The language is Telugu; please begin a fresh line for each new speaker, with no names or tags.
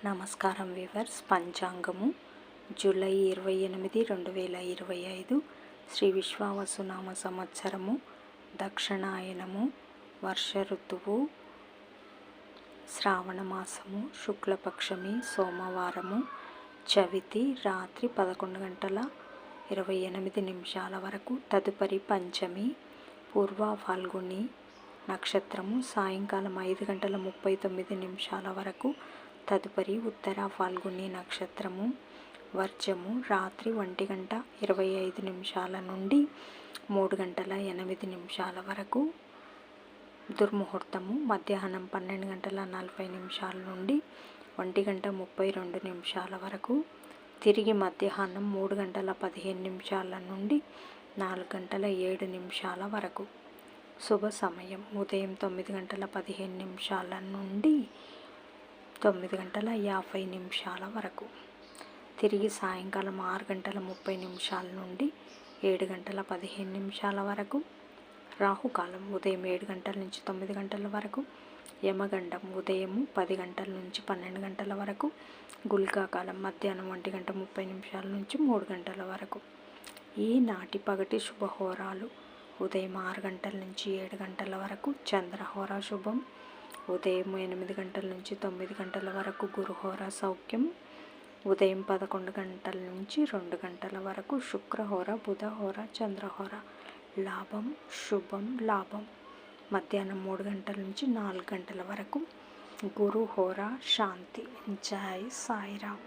నమస్కారం వ్యూవర్స్. పంచాంగము జూలై 28, 2025 శ్రీ విశ్వావసునామ సంవత్సరము, దక్షిణాయనము, వర్ష ఋతువు, శ్రావణ మాసము, శుక్లపక్షమి, సోమవారము, చవితి, రాత్రి 11 గంటల 28 నిమిషాల వరకు. తదుపరి పంచమి, పూర్వ ఫాల్గుని నక్షత్రము, సాయంకాలం 5 గంటల 39 నిమిషాల వరకు. తదుపరి ఉత్తర ఫాల్గుని నక్షత్రము, వర్జము, రాత్రి 1 గంట 25 నిమిషాల నుండి 3 గంటల 8 నిమిషాల వరకు. దుర్ముహూర్తము మధ్యాహ్నం 12 గంటల 40 నిమిషాల నుండి 1 గంట 32 నిమిషాల వరకు. తిరిగి మధ్యాహ్నం 3 గంటల 15 నిమిషాల నుండి 4 గంటల 7 నిమిషాల వరకు. శుభ సమయం ఉదయం 9 గంటల 15 నిమిషాల నుండి 9 గంటల 50 నిమిషాల వరకు. తిరిగి సాయంకాలం 6 గంటల 30 నిమిషాల నుండి 7 గంటల 15 నిమిషాల వరకు. రాహుకాలం ఉదయం 7 గంటల నుంచి 9 గంటల వరకు. యమగండం ఉదయం 10 గంటల నుంచి 12 గంటల వరకు. గుళికాకాలం మధ్యాహ్నం 1 గంట 30 నిమిషాల నుంచి 3 గంటల వరకు. ఈనాటి పగటి శుభహోరాలు ఉదయం 6 గంటల నుంచి 7 గంటల వరకు. చంద్రహోర శుభం ఉదయం 8 గంటల నుంచి 9 గంటల వరకు. గురుహోర సౌఖ్యం ఉదయం 11 గంటల నుంచి 2 గంటల వరకు. శుక్రహోర, బుధహోర, చంద్రహోర లాభం, శుభం, లాభం మధ్యాహ్నం 3 గంటల నుంచి 4 గంటల వరకు. గురుహోర శాంతి. జై సాయిరామ్.